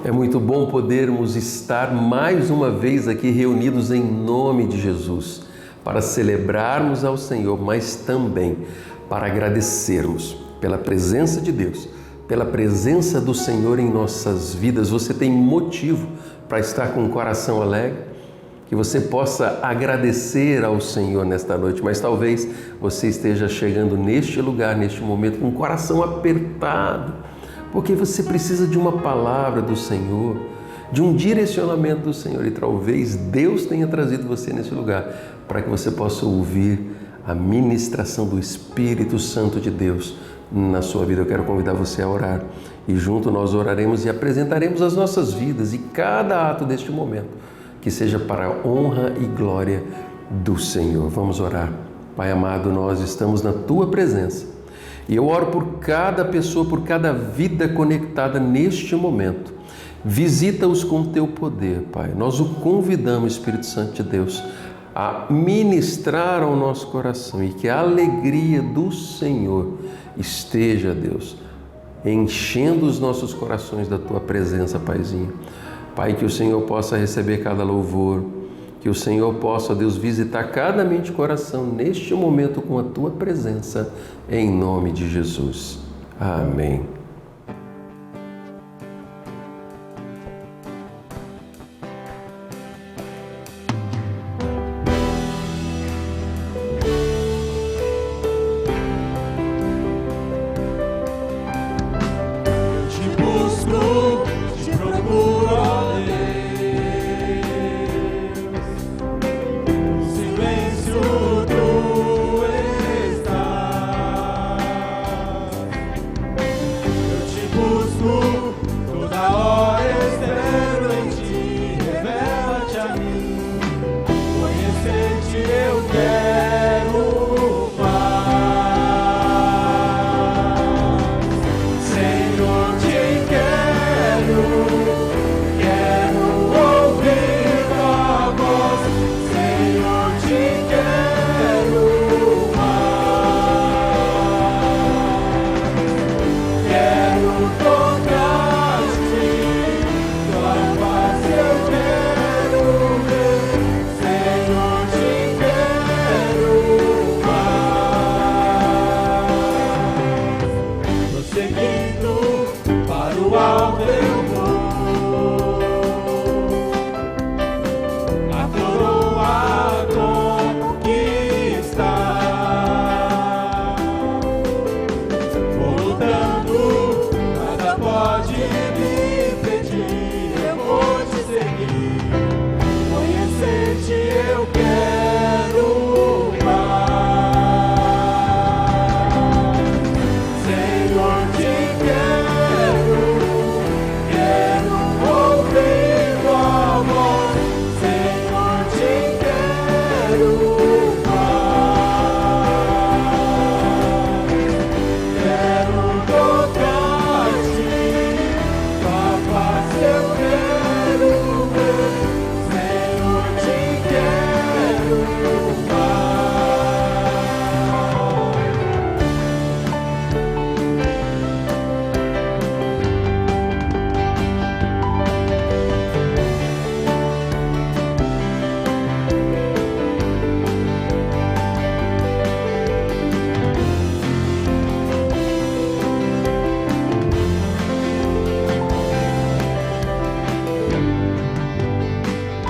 É muito bom podermos estar mais uma vez aqui reunidos em nome de Jesus, para celebrarmos ao Senhor, mas também para agradecermos pela presença de Deus, pela presença do Senhor em nossas vidas. Você tem motivo para estar com o coração alegre? Que você possa agradecer ao Senhor nesta noite, mas talvez você esteja chegando neste lugar, neste momento, com o coração apertado, porque você precisa de uma palavra do Senhor, de um direcionamento do Senhor, e talvez Deus tenha trazido você nesse lugar para que você possa ouvir a ministração do Espírito Santo de Deus na sua vida. Eu quero convidar você a orar e junto nós oraremos e apresentaremos as nossas vidas e cada ato deste momento que seja para a honra e glória do Senhor. Vamos orar. Pai amado, nós estamos na Tua presença e eu oro por cada pessoa, por cada vida conectada neste momento. Visita-os com Teu poder, Pai. Nós o convidamos, Espírito Santo de Deus, a ministrar ao nosso coração e que a alegria do Senhor esteja, Deus, enchendo os nossos corações da Tua presença, Paizinho. Pai, que o Senhor possa receber cada louvor, que o Senhor possa, Deus, visitar cada mente e coração neste momento com a Tua presença, em nome de Jesus. Amém.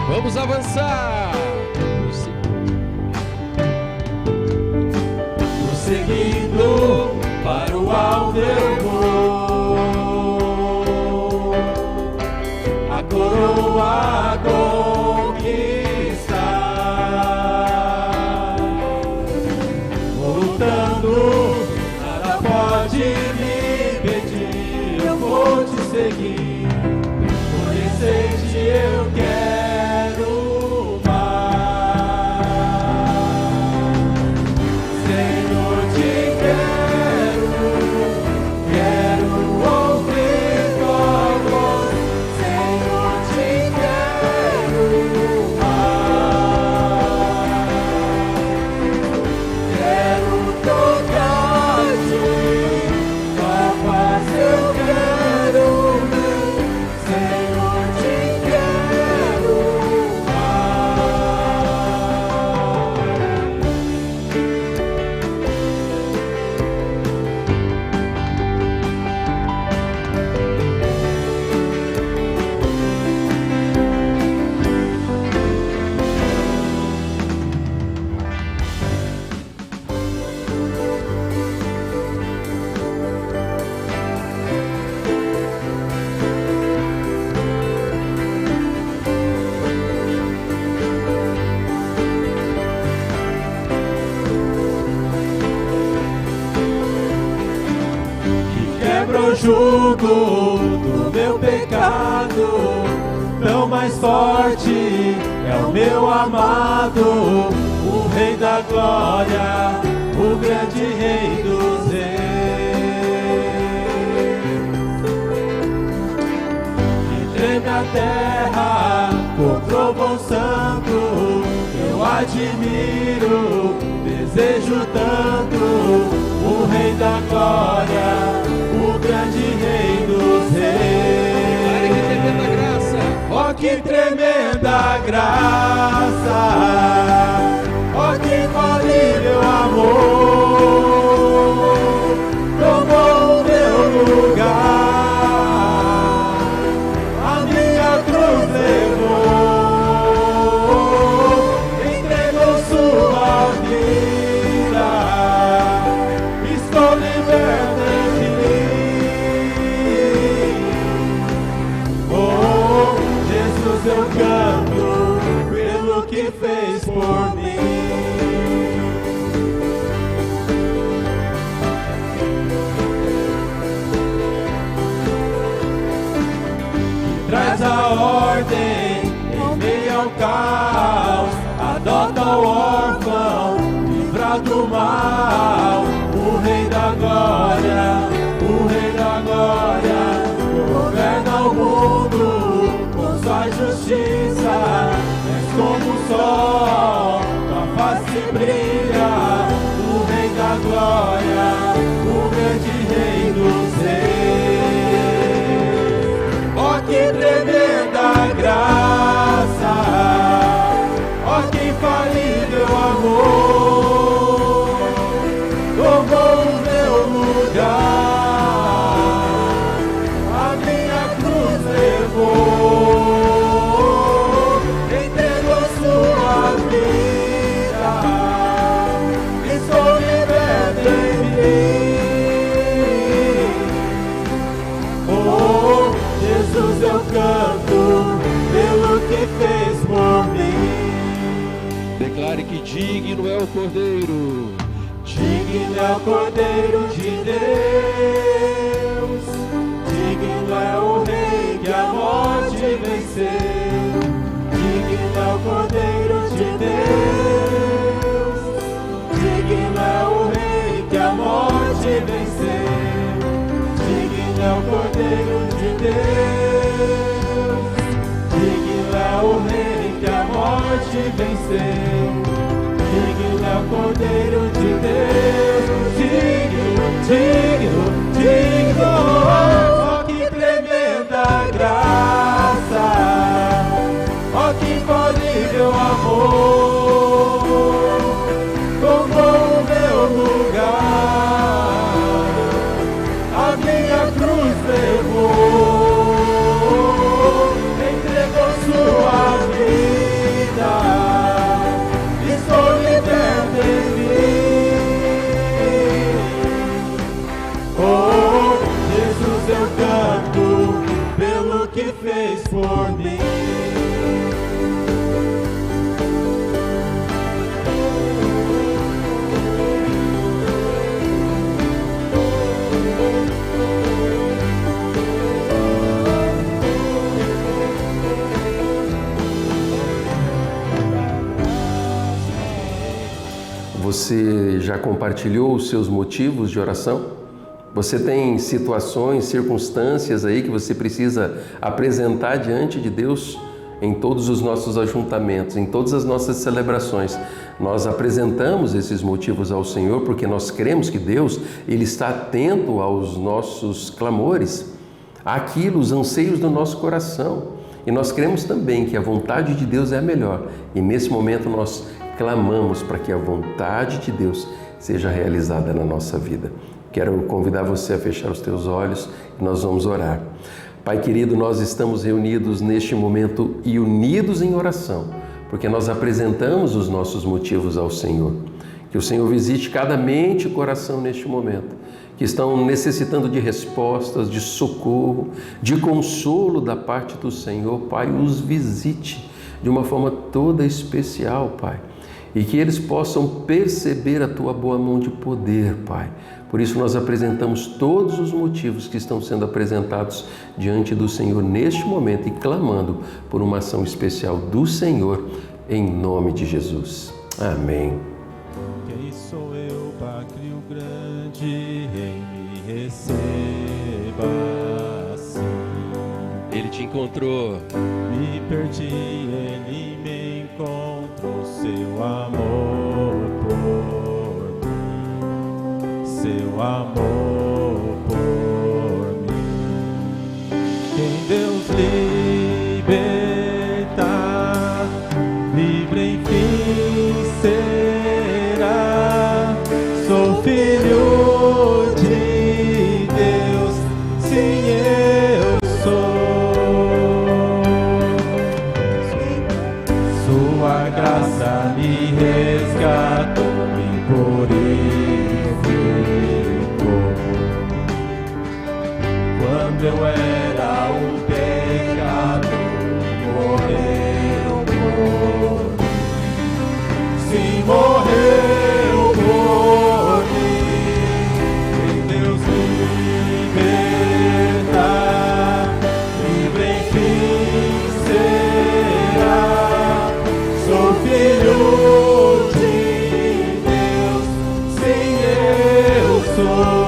Vamos avançar! Prosseguindo para o alto eu vou, a coroa conquistar. Vou lutando, nada pode me impedir, eu vou te seguir, conhecer-te eu quero. Senhor. jugo do meu pecado, tão mais forte é o meu amado, o Rei da Glória, o grande Rei dos Reis. Que treme a terra com trovão santo, eu admiro, desejo tanto o Rei da Glória, o grande Rei dos Reis. Ó que tremenda graça, ó que infalível amor, tomou o meu lugar, a minha cruz levou, entregou sua vida, estou liberto em mim. Oh, Jesus, eu canto pelo que fez por mim. Traz a ordem em meio ao caos, adota o órfão, livra do mal, o Rei da Glória, o Rei da Glória, governa o mundo com sua justiça, és como o sol, tua face brilha, o Rei da Glória, o grande Rei dos Reis. Ó que tremenda graça, ó que infalível amor, tomou o meu lugar, a minha cruz levou, entregou sua vida, estou liberto em mim. Oh, Jesus, eu canto pelo que fez por mim. Declare que digno é o Cordeiro. Digno é o Cordeiro de Deus, digno é o Rei que a morte venceu. Digno é o Cordeiro de Deus, digno é o Rei que a morte venceu. Digno é o Cordeiro de Deus, digno é o Rei que a morte venceu. Digno é o Cordeiro de Deus, digno, digno. Ó que tremenda graça, ó que infalível amor, tomou o meu lugar, a minha cruz levou, entregou sua vida, estou liberto em mim. Oh, Jesus, eu canto pelo que fez por mim. Você já compartilhou os seus motivos de oração? Você tem situações, circunstâncias aí que você precisa apresentar diante de Deus? Em todos os nossos ajuntamentos, em todas as nossas celebrações, nós apresentamos esses motivos ao Senhor porque nós cremos que Deus, Ele está atento aos nossos clamores, àquilo, os anseios do nosso coração. E nós cremos também que a vontade de Deus é a melhor. E nesse momento nós clamamos para que a vontade de Deus seja realizada na nossa vida. Quero convidar você a fechar os teus olhos e nós vamos orar. Pai querido, nós estamos reunidos neste momento e unidos em oração, porque nós apresentamos os nossos motivos ao Senhor. Que o Senhor visite cada mente e coração neste momento, que estão necessitando de respostas, de socorro, de consolo da parte do Senhor. Pai, os visite de uma forma toda especial, Pai. E que eles possam perceber a Tua boa mão de poder, Pai, Por isso nós apresentamos todos os motivos que estão sendo apresentados diante do Senhor neste momento e clamando por uma ação especial do Senhor em nome de Jesus. Amém. Quem sou eu, Pátrio grande, Rei, me receba assim. Ele te encontrou. Me perdi, ele me encontrou, seu amor por mim, seu amor por mim. Quem Deus liberta, livre enfim será. Sou filho de Deus, sim, eu sou. Sua graça me resgatou, me purificou. Quando eu era um pecador, morreu por mim. Sim, morreu por mim. Em Deus liberta, livre enfim será. Sou filho de Deus, sim, eu sou.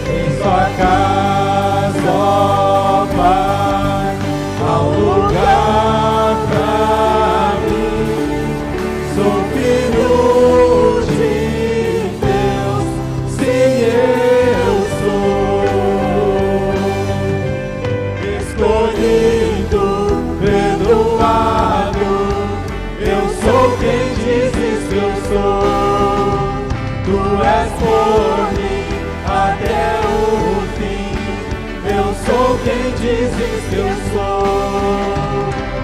Em sua casa, ó Pai, há um lugar pra mim. Sou filho de Deus, sim, eu sou. Escolhido, perdoado, eu sou quem dizes que eu sou. Tu és por mim até o fim, eu sou quem dizes que eu sou.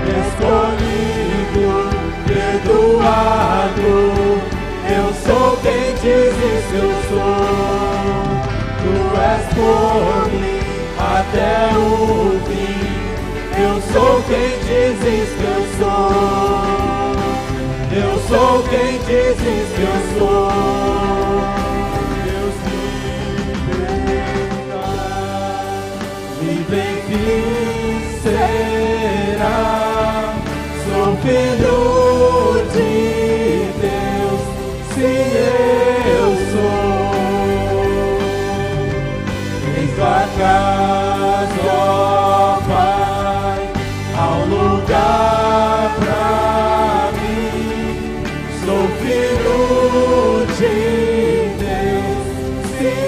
Escolhido, perdoado, eu sou quem dizes que eu sou. Tu és por mim até o fim, eu sou quem dizes que eu sou. Eu sou quem dizes que eu sou. Deus me liberta, livre enfim será. Sou filho de Deus, sim, eu sou. Em sua casa, ó Pai, há um lugar pra mim. Sou filho de Deus, sim,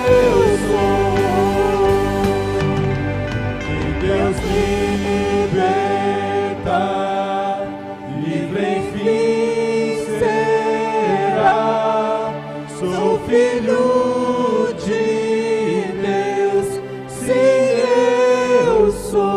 eu sou. E Deus liberta, livre enfim será. Sou filho de Deus, sim, eu sou.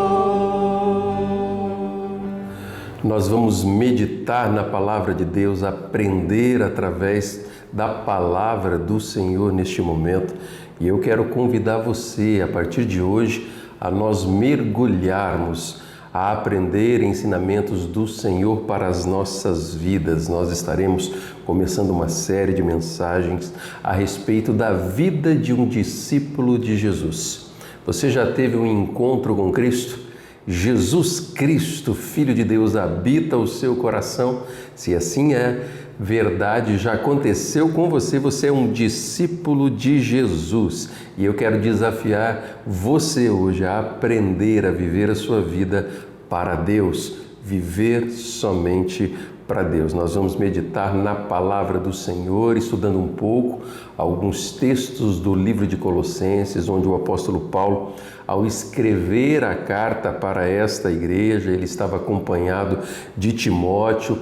Nós vamos meditar na palavra de Deus, aprender através da palavra do Senhor neste momento. E eu quero convidar você, a partir de hoje, a nós mergulharmos, a aprender ensinamentos do Senhor para as nossas vidas. Nós estaremos começando uma série de mensagens a respeito da vida de um discípulo de Jesus. Você já teve um encontro com Cristo? Jesus Cristo, Filho de Deus, habita o seu coração? Se assim é verdade, já aconteceu com você, você é um discípulo de Jesus. E eu quero desafiar você hoje a aprender a viver a sua vida para Deus, viver somente para Deus. Nós vamos meditar na palavra do Senhor, estudando um pouco alguns textos do livro de Colossenses, onde o apóstolo Paulo, ao escrever a carta para esta igreja, ele estava acompanhado de Timóteo.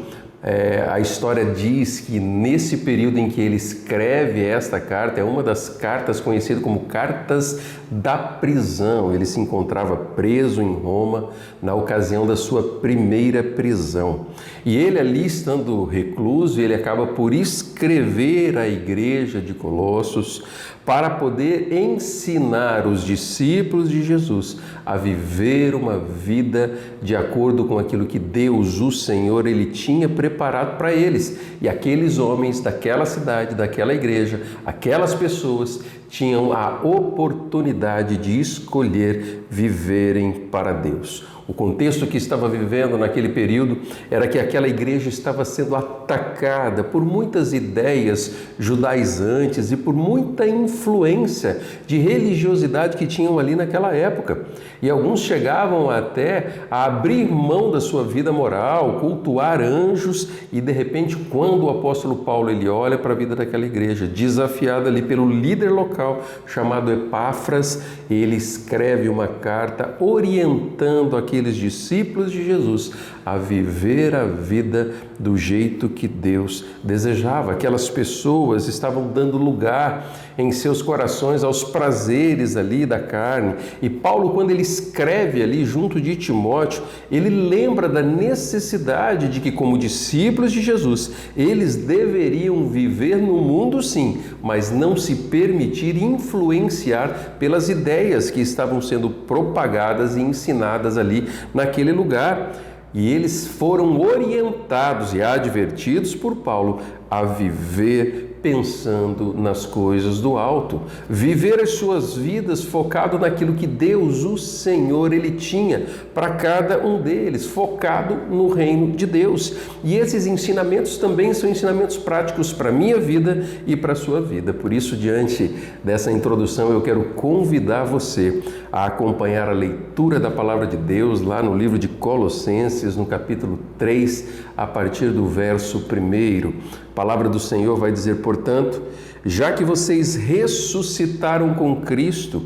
A história diz que nesse período em que ele escreve esta carta, é uma das cartas conhecidas como cartas da prisão. Ele se encontrava preso em Roma na ocasião da sua primeira prisão. E ele ali, estando recluso, ele acaba por escrever à igreja de Colossos para poder ensinar os discípulos de Jesus a viver uma vida de acordo com aquilo que Deus, o Senhor, Ele tinha preparado para eles. E aqueles homens daquela cidade, daquela igreja, aquelas pessoas tinham a oportunidade de escolher viverem para Deus. O contexto que estava vivendo naquele período era que aquela igreja estava sendo atacada por muitas ideias judaizantes e por muita influência de religiosidade que tinham ali naquela época. E alguns chegavam até a abrir mão da sua vida moral, cultuar anjos, e de repente, quando o apóstolo Paulo ele olha para a vida daquela igreja, desafiado ali pelo líder local chamado Epáfras, ele escreve uma carta orientando aqueles discípulos de Jesus a viver a vida do jeito que Deus desejava. Aquelas pessoas estavam dando lugar em seus corações aos prazeres ali da carne. E Paulo, quando ele escreve ali junto de Timóteo, ele lembra da necessidade de que, como discípulos de Jesus, eles deveriam viver no mundo sim, mas não se permitir influenciar pelas ideias que estavam sendo propagadas e ensinadas ali naquele lugar. E eles foram orientados e advertidos por Paulo a viver pensando nas coisas do alto, viver as suas vidas focado naquilo que Deus, o Senhor, Ele tinha para cada um deles, focado no reino de Deus. E esses ensinamentos também são ensinamentos práticos para a minha vida e para a sua vida. Por isso, diante dessa introdução, eu quero convidar você a acompanhar a leitura da Palavra de Deus lá no livro de Colossenses, no capítulo 3, a partir do verso 1. A palavra do Senhor vai dizer, portanto, já que vocês ressuscitaram com Cristo,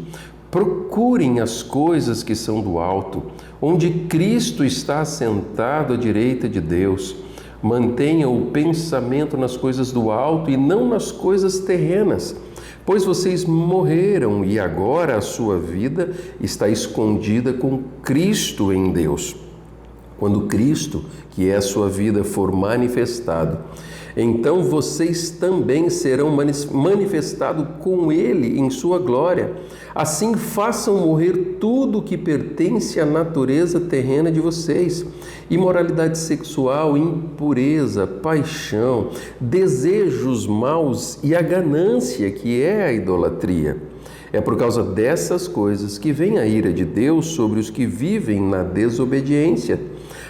procurem as coisas que são do alto, onde Cristo está assentado à direita de Deus. Mantenham o pensamento nas coisas do alto e não nas coisas terrenas, pois vocês morreram e agora a sua vida está escondida com Cristo em Deus. Quando Cristo, que é a sua vida, for manifestado, então vocês também serão manifestados com Ele em sua glória. Assim façam morrer tudo que pertence à natureza terrena de vocês: imoralidade sexual, impureza, paixão, desejos maus e a ganância, que é a idolatria. É por causa dessas coisas que vem a ira de Deus sobre os que vivem na desobediência,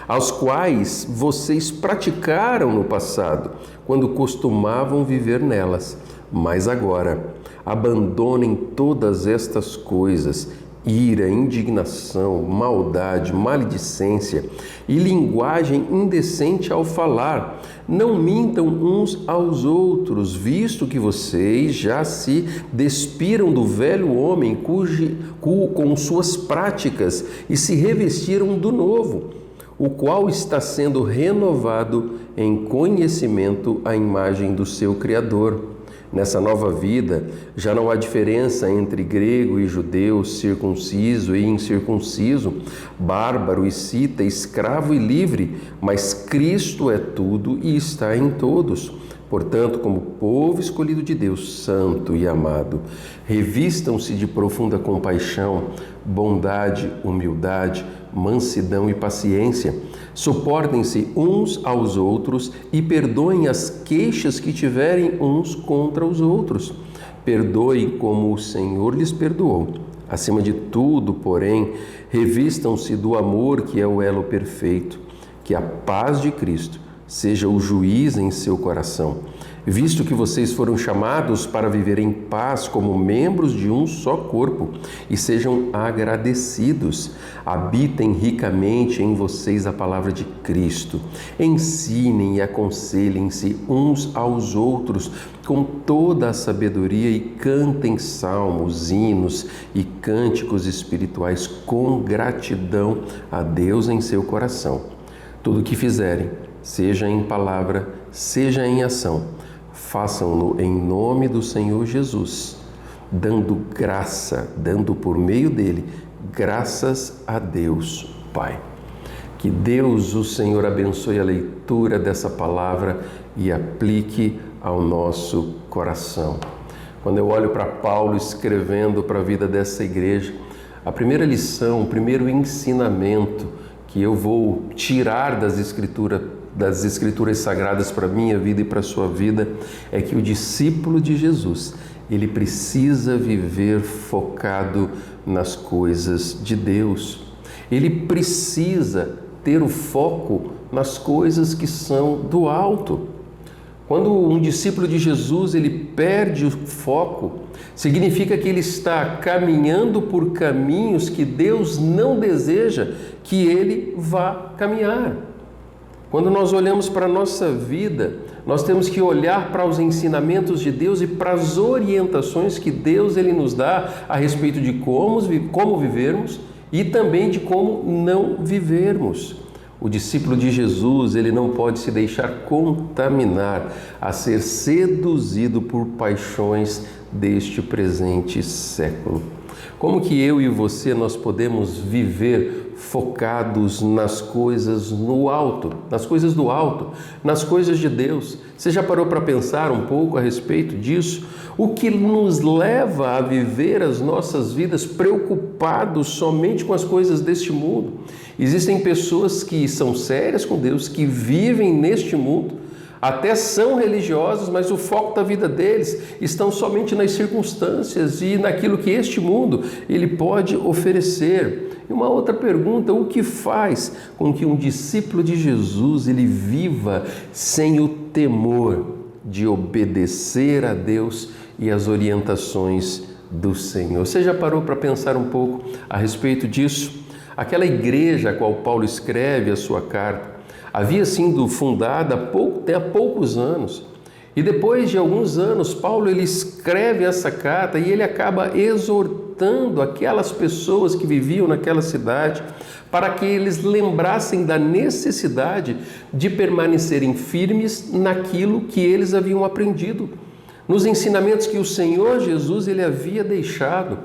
aos quais vocês praticaram no passado, quando costumavam viver nelas. Mas agora, abandonem todas estas coisas: ira, indignação, maldade, maledicência e linguagem indecente ao falar. Não mintam uns aos outros, visto que vocês já se despiram do velho homem com suas práticas e se revestiram do novo, o qual está sendo renovado em conhecimento à imagem do seu Criador. Nessa nova vida, já não há diferença entre grego e judeu, circunciso e incircunciso, bárbaro e cita, escravo e livre, mas Cristo é tudo e está em todos. Portanto, como povo escolhido de Deus, santo e amado, revistam-se de profunda compaixão, bondade, humildade, mansidão e paciência. Suportem-se uns aos outros e perdoem as queixas que tiverem uns contra os outros. Perdoem como o Senhor lhes perdoou. Acima de tudo, porém, revistam-se do amor, que é o elo perfeito. Que a paz de Cristo seja o juiz em seu coração, visto que vocês foram chamados para viver em paz como membros de um só corpo, e sejam agradecidos. Habitem ricamente em vocês a palavra de Cristo. Ensinem e aconselhem-se uns aos outros com toda a sabedoria e cantem salmos, hinos e cânticos espirituais com gratidão a Deus em seu coração. Tudo o que fizerem, seja em palavra, seja em ação, façam-no em nome do Senhor Jesus, dando graça, dando por meio dele, graças a Deus Pai. Que Deus, o Senhor, abençoe a leitura dessa palavra e aplique ao nosso coração. Quando eu olho para Paulo escrevendo para a vida dessa igreja, a primeira lição, o primeiro ensinamento que eu vou tirar das escrituras sagradas para a minha vida e para a sua vida é que o discípulo de Jesus, ele precisa viver focado nas coisas de Deus. Ele precisa ter o foco nas coisas que são do alto. Quando um discípulo de Jesus ele perde o foco, significa que ele está caminhando por caminhos que Deus não deseja que ele vá caminhar. Quando nós olhamos para a nossa vida, nós temos que olhar para os ensinamentos de Deus e para as orientações que Deus ele nos dá a respeito de como vivermos e também de como não vivermos. O discípulo de Jesus, ele não pode se deixar contaminar, a ser seduzido por paixões deste presente século. Como que eu e você nós podemos viver focados nas coisas no alto, nas coisas do alto, nas coisas de Deus? Você já parou para pensar um pouco a respeito disso? O que nos leva a viver as nossas vidas preocupados somente com as coisas deste mundo? Existem pessoas que são sérias com Deus, que vivem neste mundo, até são religiosos, mas o foco da vida deles estão somente nas circunstâncias e naquilo que este mundo ele pode oferecer. E uma outra pergunta, o que faz com que um discípulo de Jesus ele viva sem o temor de obedecer a Deus e as orientações do Senhor? Você já parou para pensar um pouco a respeito disso? Aquela igreja a qual Paulo escreve a sua carta havia sido fundada há poucos anos. E depois de alguns anos, Paulo ele escreve essa carta e ele acaba exortando aquelas pessoas que viviam naquela cidade para que eles lembrassem da necessidade de permanecerem firmes naquilo que eles haviam aprendido, nos ensinamentos que o Senhor Jesus ele havia deixado.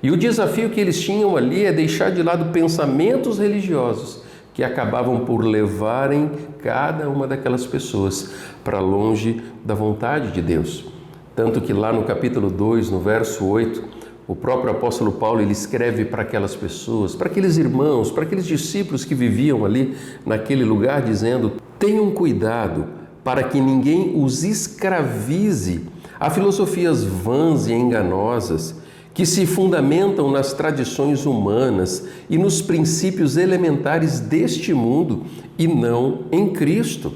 E o desafio que eles tinham ali é deixar de lado pensamentos religiosos que acabavam por levarem cada uma daquelas pessoas para longe da vontade de Deus. Tanto que lá no capítulo 2, no verso 8, o próprio apóstolo Paulo ele escreve para aquelas pessoas, para aqueles irmãos, para aqueles discípulos que viviam ali naquele lugar, dizendo: tenham cuidado para que ninguém os escravize a filosofias vãs e enganosas, que se fundamentam nas tradições humanas e nos princípios elementares deste mundo e não em Cristo.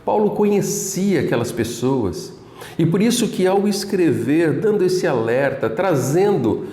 Paulo conhecia aquelas pessoas e por isso que ao escrever, dando esse alerta, trazendo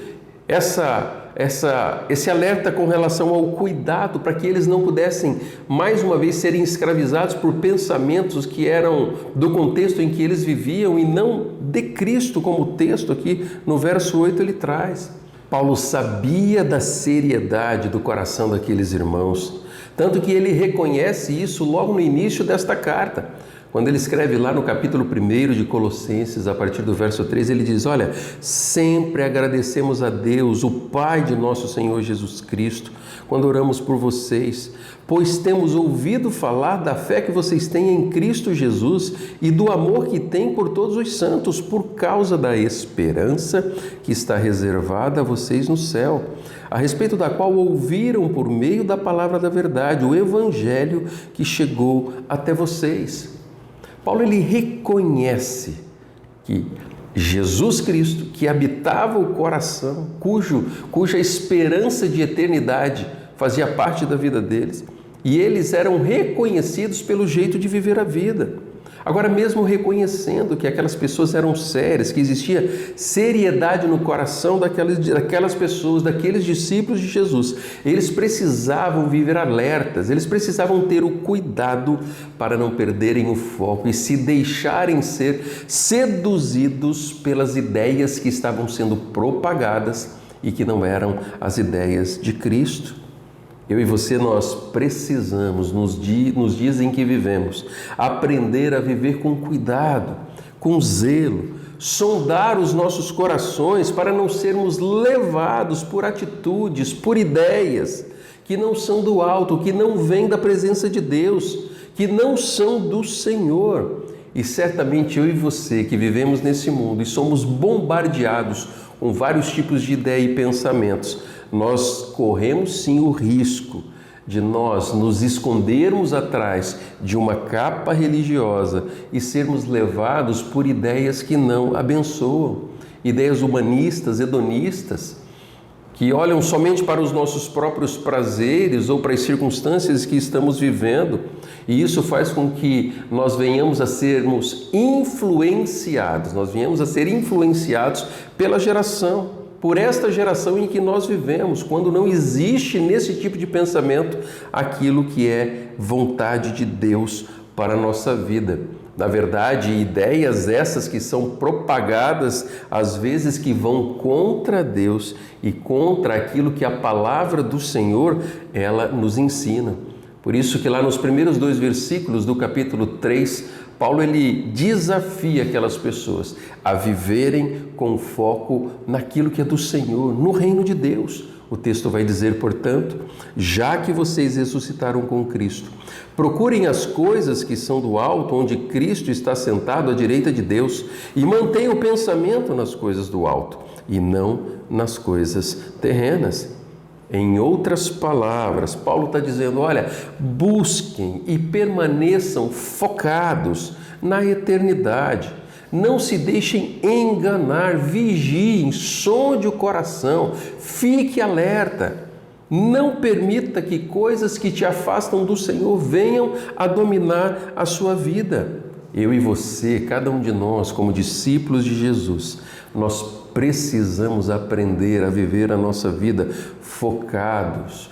esse alerta com relação ao cuidado para que eles não pudessem mais uma vez serem escravizados por pensamentos que eram do contexto em que eles viviam e não de Cristo, como o texto aqui no verso 8 ele traz. Paulo sabia da seriedade do coração daqueles irmãos, tanto que ele reconhece isso logo no início desta carta. Quando ele escreve lá no capítulo 1 de Colossenses, a partir do verso 3, ele diz: olha, sempre agradecemos a Deus, o Pai de nosso Senhor Jesus Cristo, quando oramos por vocês, pois temos ouvido falar da fé que vocês têm em Cristo Jesus e do amor que têm por todos os santos, por causa da esperança que está reservada a vocês no céu, a respeito da qual ouviram por meio da palavra da verdade, o Evangelho que chegou até vocês. Paulo ele reconhece que Jesus Cristo, que habitava o coração, cuja esperança de eternidade fazia parte da vida deles, e eles eram reconhecidos pelo jeito de viver a vida. Agora, mesmo reconhecendo que aquelas pessoas eram sérias, que existia seriedade no coração daquelas pessoas, daqueles discípulos de Jesus, eles precisavam viver alertas, eles precisavam ter o cuidado para não perderem o foco e se deixarem ser seduzidos pelas ideias que estavam sendo propagadas e que não eram as ideias de Cristo. Eu e você, nós precisamos, nos dias em que vivemos, aprender a viver com cuidado, com zelo, sondar os nossos corações para não sermos levados por atitudes, por ideias que não são do alto, que não vêm da presença de Deus, que não são do Senhor. E certamente eu e você que vivemos nesse mundo e somos bombardeados com vários tipos de ideia e pensamentos, nós corremos sim o risco de nós nos escondermos atrás de uma capa religiosa e sermos levados por ideias que não abençoam, ideias humanistas, hedonistas, que olham somente para os nossos próprios prazeres ou para as circunstâncias que estamos vivendo, e isso faz com que nós venhamos a sermos influenciados, pela geração, por esta geração em que nós vivemos, quando não existe nesse tipo de pensamento aquilo que é vontade de Deus para a nossa vida. Na verdade, ideias essas que são propagadas, às vezes que vão contra Deus e contra aquilo que a palavra do Senhor, ela nos ensina. Por isso que lá nos primeiros 2 versículos do capítulo 3, Paulo ele desafia aquelas pessoas a viverem com foco naquilo que é do Senhor, no reino de Deus. O texto vai dizer, portanto, já que vocês ressuscitaram com Cristo, procurem as coisas que são do alto, onde Cristo está sentado à direita de Deus, e mantenham o pensamento nas coisas do alto e não nas coisas terrenas. Em outras palavras, Paulo está dizendo, olha, busquem e permaneçam focados na eternidade. Não se deixem enganar, vigiem, sonde o coração, fique alerta. Não permita que coisas que te afastam do Senhor venham a dominar a sua vida. Eu e você, cada um de nós, como discípulos de Jesus, nós precisamos aprender a viver a nossa vida focados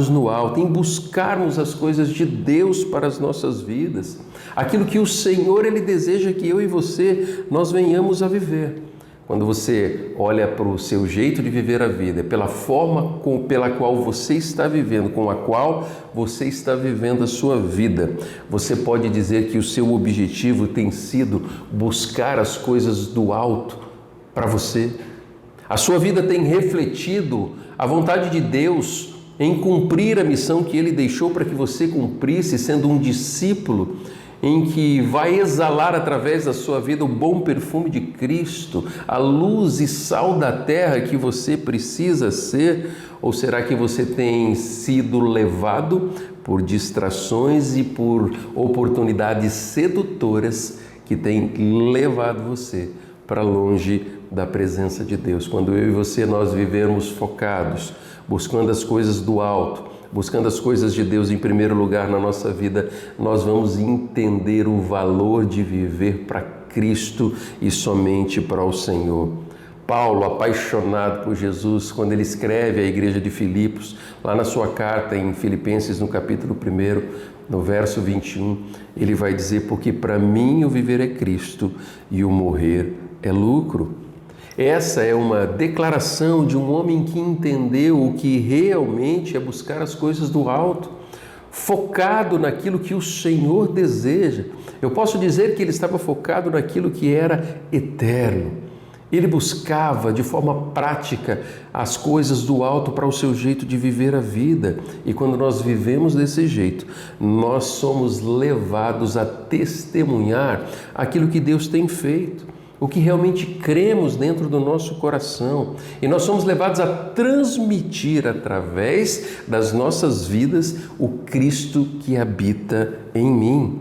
no alto, em buscarmos as coisas de Deus para as nossas vidas. Aquilo que o Senhor ele deseja que eu e você nós venhamos a viver. Quando você olha para o seu jeito de viver a vida, pela forma pela qual você está vivendo, com a qual você está vivendo a sua vida, você pode dizer que o seu objetivo tem sido buscar as coisas do alto para você. A sua vida tem refletido a vontade de Deus em cumprir a missão que Ele deixou para que você cumprisse, sendo um discípulo em que vai exalar através da sua vida o bom perfume de Cristo, a luz e sal da terra que você precisa ser? Ou será que você tem sido levado por distrações e por oportunidades sedutoras que têm levado você para longe da presença de Deus? Quando eu e você nós vivemos focados, buscando as coisas do alto, buscando as coisas de Deus em primeiro lugar na nossa vida, nós vamos entender o valor de viver para Cristo e somente para o Senhor. Paulo, apaixonado por Jesus, quando ele escreve à igreja de Filipos, lá na sua carta em Filipenses, no capítulo 1, no verso 21, ele vai dizer, porque para mim o viver é Cristo e o morrer é lucro. Essa é uma declaração de um homem que entendeu o que realmente é buscar as coisas do alto, focado naquilo que o Senhor deseja. Eu posso dizer que ele estava focado naquilo que era eterno. Ele buscava de forma prática as coisas do alto para o seu jeito de viver a vida. E quando nós vivemos desse jeito, nós somos levados a testemunhar aquilo que Deus tem feito, o que realmente cremos dentro do nosso coração. E nós somos levados a transmitir através das nossas vidas o Cristo que habita em mim.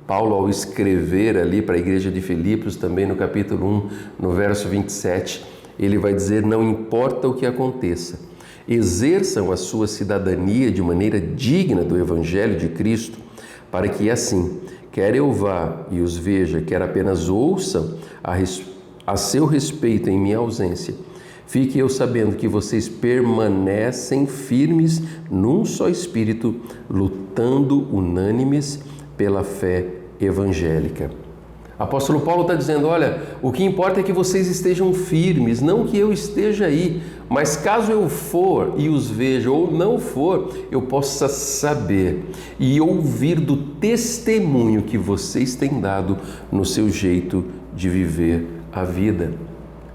Paulo, ao escrever ali para a igreja de Filipos, também no capítulo 1, no verso 27, ele vai dizer, não importa o que aconteça, exerçam a sua cidadania de maneira digna do Evangelho de Cristo, para que assim, quer eu vá e os veja, quer apenas ouçam a seu respeito em minha ausência, fique eu sabendo que vocês permanecem firmes num só espírito, lutando unânimes pela fé evangélica. Apóstolo Paulo está dizendo, olha, o que importa é que vocês estejam firmes, não que eu esteja aí, mas caso eu for e os veja ou não for, eu possa saber e ouvir do testemunho que vocês têm dado no seu jeito de viver a vida.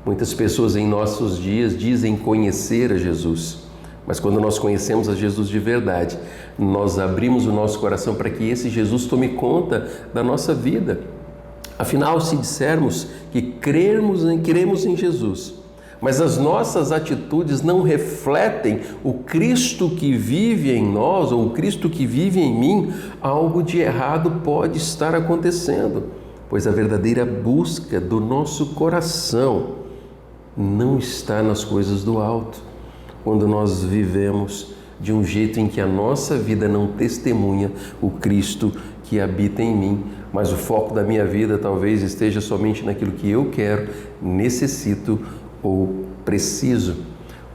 Muitas pessoas em nossos dias dizem conhecer a Jesus, mas quando nós conhecemos a Jesus de verdade, nós abrimos o nosso coração para que esse Jesus tome conta da nossa vida. Afinal, se dissermos que cremos em Jesus, mas as nossas atitudes não refletem o Cristo que vive em nós ou o Cristo que vive em mim, algo de errado pode estar acontecendo, pois a verdadeira busca do nosso coração não está nas coisas do alto. Quando nós vivemos de um jeito em que a nossa vida não testemunha o Cristo que habita em mim, mas o foco da minha vida talvez esteja somente naquilo que eu quero, necessito ou preciso.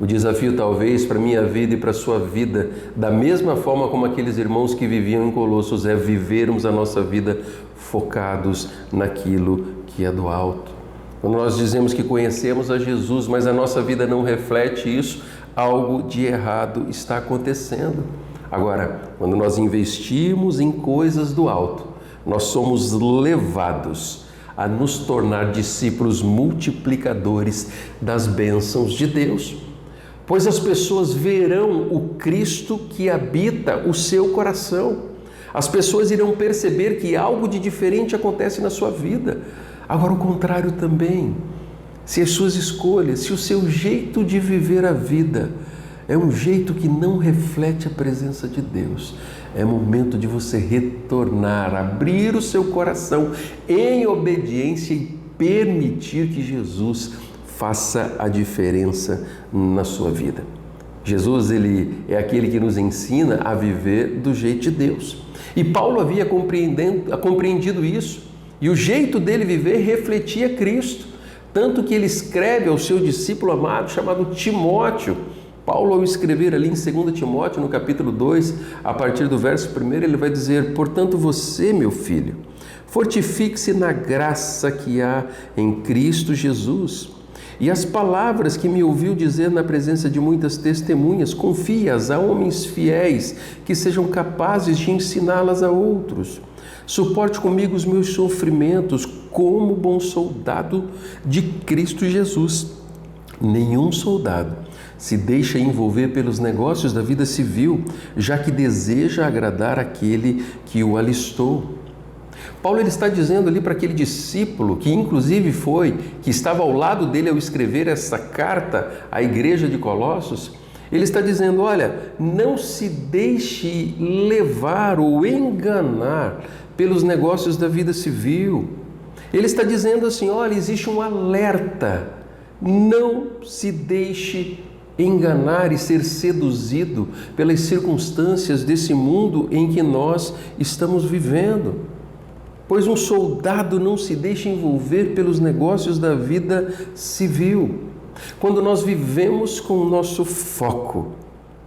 O desafio talvez para a minha vida e para a sua vida, da mesma forma como aqueles irmãos que viviam em Colossos, é vivermos a nossa vida focados naquilo que é do alto. Quando nós dizemos que conhecemos a Jesus, mas a nossa vida não reflete isso, algo de errado está acontecendo. Agora, quando nós investimos em coisas do alto, nós somos levados a nos tornar discípulos multiplicadores das bênçãos de Deus, pois as pessoas verão o Cristo que habita o seu coração. As pessoas irão perceber que algo de diferente acontece na sua vida. Agora, o contrário também. Se as suas escolhas, se o seu jeito de viver a vida é um jeito que não reflete a presença de Deus, é momento de você retornar, abrir o seu coração em obediência e permitir que Jesus faça a diferença na sua vida. Jesus, ele é aquele que nos ensina a viver do jeito de Deus. E Paulo havia compreendido isso, e o jeito dele viver refletia Cristo, tanto que ele escreve ao seu discípulo amado chamado Timóteo. Paulo, ao escrever ali em 2 Timóteo, no capítulo 2, a partir do verso 1, ele vai dizer: portanto, você, meu filho, fortifique-se na graça que há em Cristo Jesus. E as palavras que me ouviu dizer na presença de muitas testemunhas, confie-as a homens fiéis que sejam capazes de ensiná-las a outros. Suporte comigo os meus sofrimentos como bom soldado de Cristo Jesus. Nenhum soldado se deixa envolver pelos negócios da vida civil, já que deseja agradar aquele que o alistou. Paulo ele está dizendo ali para aquele discípulo, que inclusive que estava ao lado dele ao escrever essa carta à igreja de Colossos, ele está dizendo: olha, não se deixe levar ou enganar pelos negócios da vida civil. Ele está dizendo assim: olha, existe um alerta, não se deixe enganar e ser seduzido pelas circunstâncias desse mundo em que nós estamos vivendo. Pois um soldado não se deixa envolver pelos negócios da vida civil. Quando nós vivemos com o nosso foco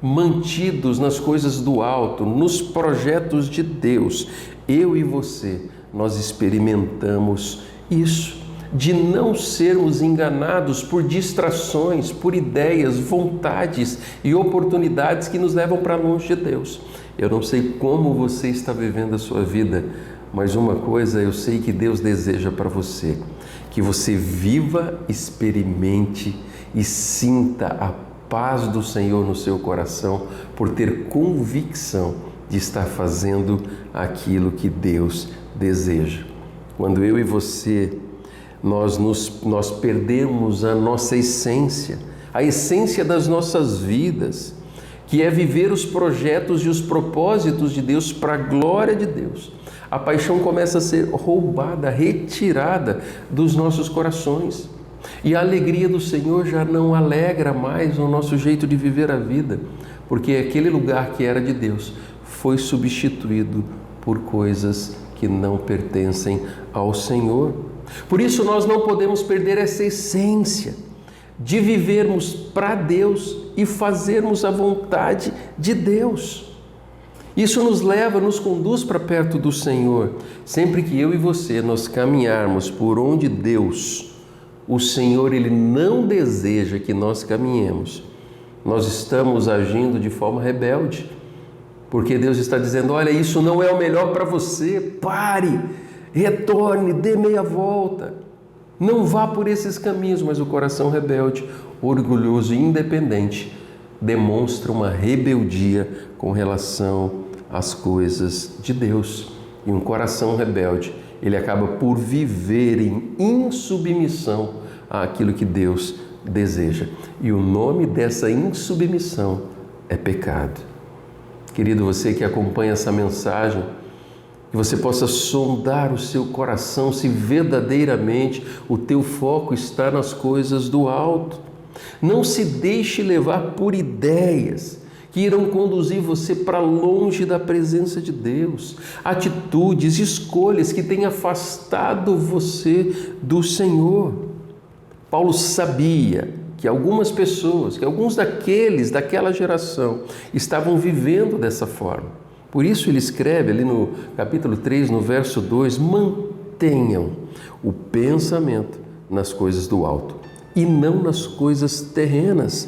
mantidos nas coisas do alto, nos projetos de Deus, eu e você, nós experimentamos isso, de não sermos enganados por distrações, por ideias, vontades e oportunidades que nos levam para longe de Deus. Eu não sei como você está vivendo a sua vida, mas uma coisa eu sei que Deus deseja para você: que você viva, experimente e sinta a paz do Senhor no seu coração por ter convicção de estar fazendo aquilo que Deus deseja. Quando eu e você nós perdemos a nossa essência, a essência das nossas vidas, que é viver os projetos e os propósitos de Deus para a glória de Deus, a paixão começa a ser roubada, retirada dos nossos corações. E a alegria do Senhor já não alegra mais o nosso jeito de viver a vida, porque aquele lugar que era de Deus foi substituído por coisas que não pertencem ao Senhor. Por isso nós não podemos perder essa essência de vivermos para Deus e fazermos a vontade de Deus. Isso nos conduz para perto do Senhor. Sempre que eu e você nós caminharmos por onde Deus, o Senhor, Ele não deseja que nós caminhemos, nós estamos agindo de forma rebelde, porque Deus está dizendo: olha, isso não é o melhor para você, pare, retorne, dê meia volta. Não vá por esses caminhos, mas o coração rebelde, orgulhoso e independente demonstra uma rebeldia com relação às coisas de Deus. E um coração rebelde, ele acaba por viver em insubmissão àquilo que Deus deseja. E o nome dessa insubmissão é pecado. Querido, você que acompanha essa mensagem, que você possa sondar o seu coração se verdadeiramente o teu foco está nas coisas do alto. Não se deixe levar por ideias que irão conduzir você para longe da presença de Deus. Atitudes, escolhas que têm afastado você do Senhor. Paulo sabia que algumas pessoas, que alguns daquela geração estavam vivendo dessa forma. Por isso ele escreve ali no capítulo 3, no verso 2, mantenham o pensamento nas coisas do alto e não nas coisas terrenas,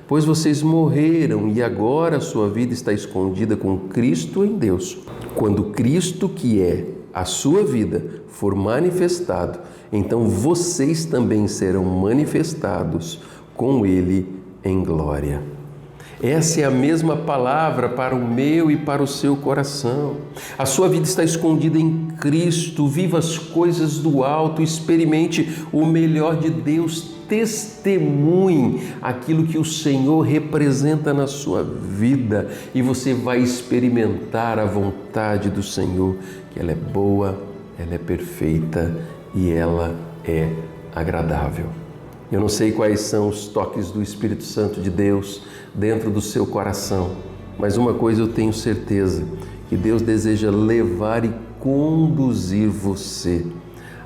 pois vocês morreram e agora a sua vida está escondida com Cristo em Deus. Quando Cristo, que é a sua vida, for manifestado, então vocês também serão manifestados com Ele em glória. Essa é a mesma palavra para o meu e para o seu coração. A sua vida está escondida em Cristo. Viva as coisas do alto, experimente o melhor de Deus, testemunhe aquilo que o Senhor representa na sua vida e você vai experimentar a vontade do Senhor, que ela é boa, ela é perfeita e ela é agradável. Eu não sei quais são os toques do Espírito Santo de Deus dentro do seu coração, mas uma coisa eu tenho certeza, que Deus deseja levar e conduzir você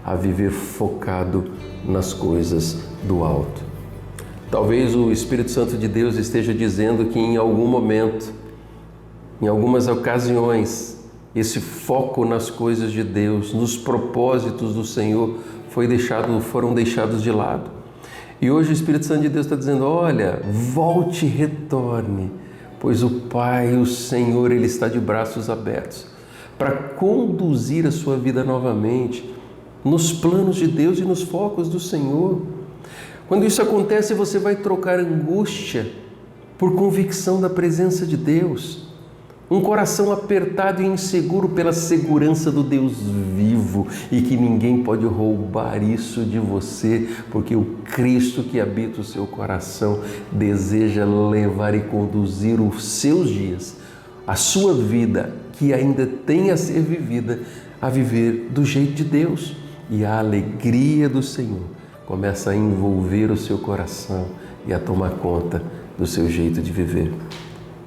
a viver focado nas coisas do alto. Talvez o Espírito Santo de Deus esteja dizendo que em algum momento, em algumas ocasiões, esse foco nas coisas de Deus, nos propósitos do Senhor, foram deixados de lado. E hoje o Espírito Santo de Deus está dizendo, olha, volte e retorne, pois o Pai, o Senhor, Ele está de braços abertos para conduzir a sua vida novamente nos planos de Deus e nos focos do Senhor. Quando isso acontece, você vai trocar angústia por convicção da presença de Deus. Um coração apertado e inseguro pela segurança do Deus vivo e que ninguém pode roubar isso de você, porque o Cristo que habita o seu coração deseja levar e conduzir os seus dias, a sua vida que ainda tem a ser vivida, a viver do jeito de Deus. E a alegria do Senhor começa a envolver o seu coração e a tomar conta do seu jeito de viver.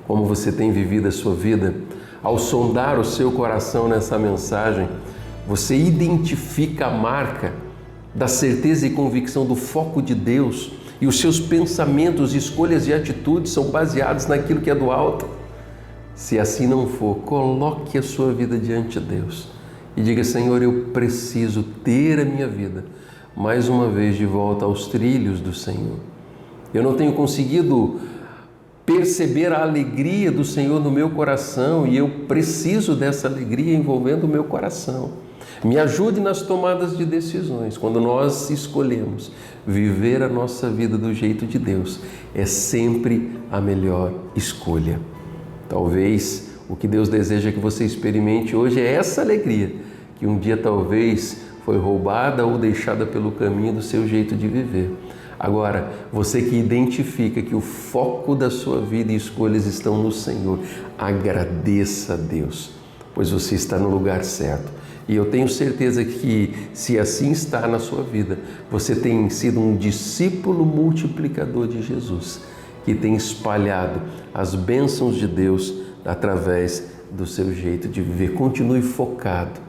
Como você tem vivido a sua vida? Ao sondar o seu coração nessa mensagem, você identifica a marca da certeza e convicção do foco de Deus e os seus pensamentos, escolhas e atitudes são baseados naquilo que é do alto? Se assim não for, coloque a sua vida diante de Deus e diga, Senhor, eu preciso ter a minha vida mais uma vez de volta aos trilhos do Senhor. Eu não tenho conseguido perceber a alegria do Senhor no meu coração e eu preciso dessa alegria envolvendo o meu coração. Me ajude nas tomadas de decisões. Quando nós escolhemos viver a nossa vida do jeito de Deus, é sempre a melhor escolha. Talvez o que Deus deseja que você experimente hoje é essa alegria, que um dia talvez foi roubada ou deixada pelo caminho do seu jeito de viver. Agora, você que identifica que o foco da sua vida e escolhas estão no Senhor, agradeça a Deus, pois você está no lugar certo. E eu tenho certeza que, se assim está na sua vida, você tem sido um discípulo multiplicador de Jesus, que tem espalhado as bênçãos de Deus através do seu jeito de viver. Continue focado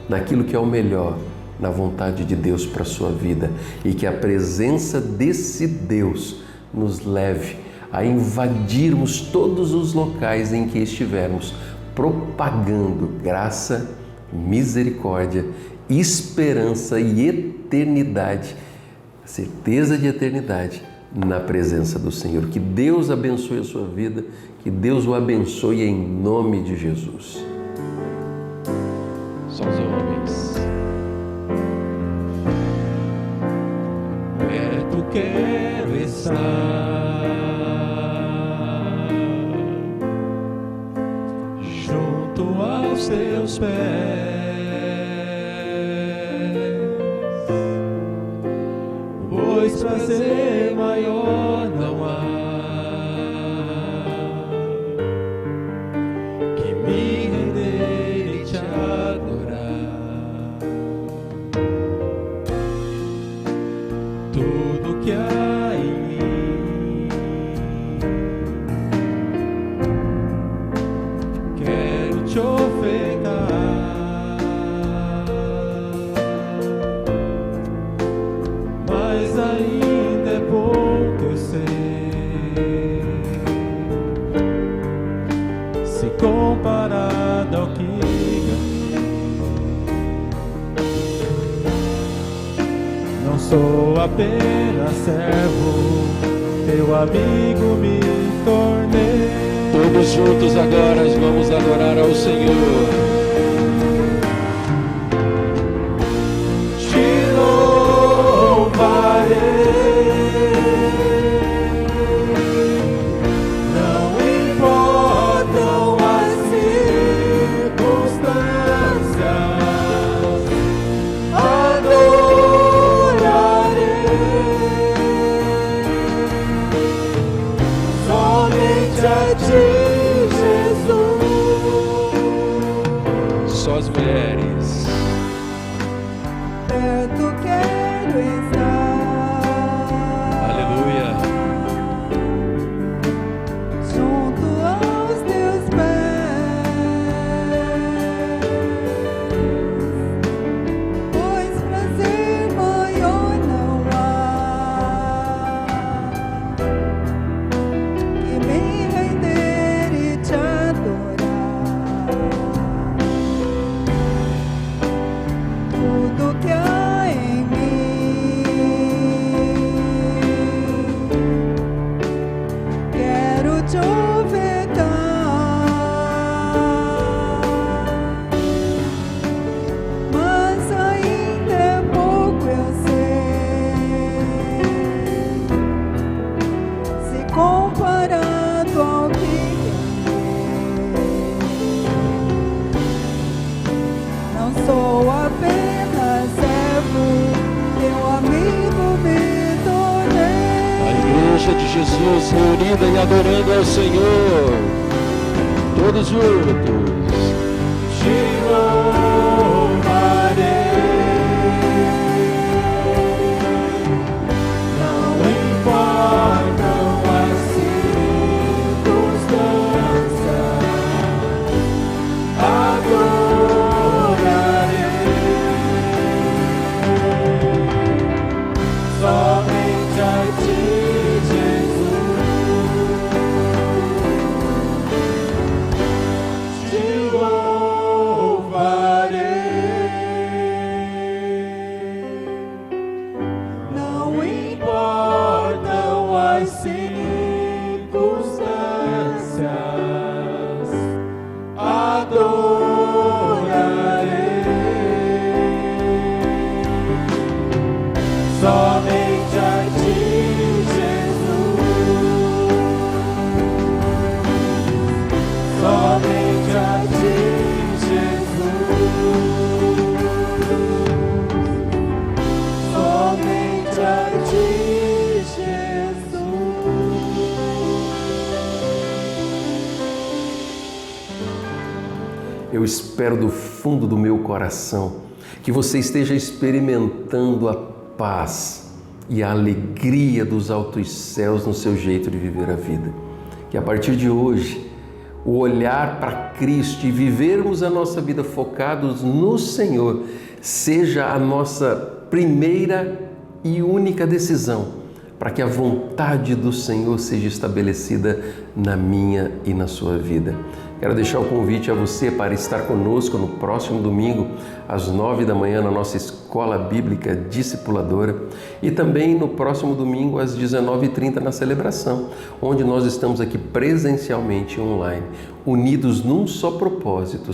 naquilo que é o melhor, na vontade de Deus para a sua vida e que a presença desse Deus nos leve a invadirmos todos os locais em que estivermos, propagando graça, misericórdia, esperança e eternidade, certeza de eternidade na presença do Senhor. Que Deus abençoe a sua vida, que Deus o abençoe em nome de Jesus. Só os homens. quero estar junto aos teus pés, pois prazer maior não há que me render e te adorar. Tudo que há em mim quero te ofertar, mas ainda é pouco, eu sei, se comparado ao que ganhei. Não sou apenas servo, teu amigo me tornei. Todos juntos agora vamos adorar ao Senhor. Te louvarei, não importam as circunstâncias, adorarei somente a ti, Jesus. Só as mulheres. Perto quero estar, Aleluia. junto aos teus pés, pois prazer maior não há que me render e te adorar. Tudo que há em mim quero te ofertar, mas ainda é pouco, eu sei, se comparado ao que ganhei. Não sou apenas servo, teu amigo me A tornei. igreja de Jesus reunida e adorando ao Senhor. Todos juntos. Te louvarei, não importam as circunstâncias, adorarei somente a ti, Jesus. Te louvarei, não importam as circunstâncias, adorarei somente a ti, Jesus. Somente a ti, Jesus. Somente a ti, Jesus. Eu espero do fundo do meu coração que você esteja experimentando a paz e a alegria dos altos céus no seu jeito de viver a vida. Que a partir de hoje, o olhar para Cristo e vivermos a nossa vida focados no Senhor seja a nossa primeira e única decisão, para que a vontade do Senhor seja estabelecida na minha e na sua vida. Quero deixar o convite a você para estar conosco no próximo domingo, às 9 da manhã, na nossa Escola Bíblica Discipuladora, e também no próximo domingo, às 19h30, na celebração, onde nós estamos aqui presencialmente online, unidos num só propósito,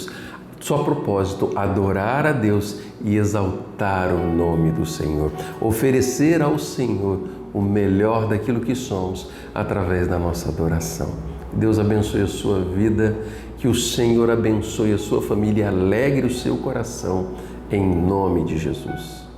adorar a Deus e exaltar o nome do Senhor, oferecer ao Senhor o melhor daquilo que somos através da nossa adoração. Deus abençoe a sua vida, que o Senhor abençoe a sua família e alegre o seu coração, em nome de Jesus.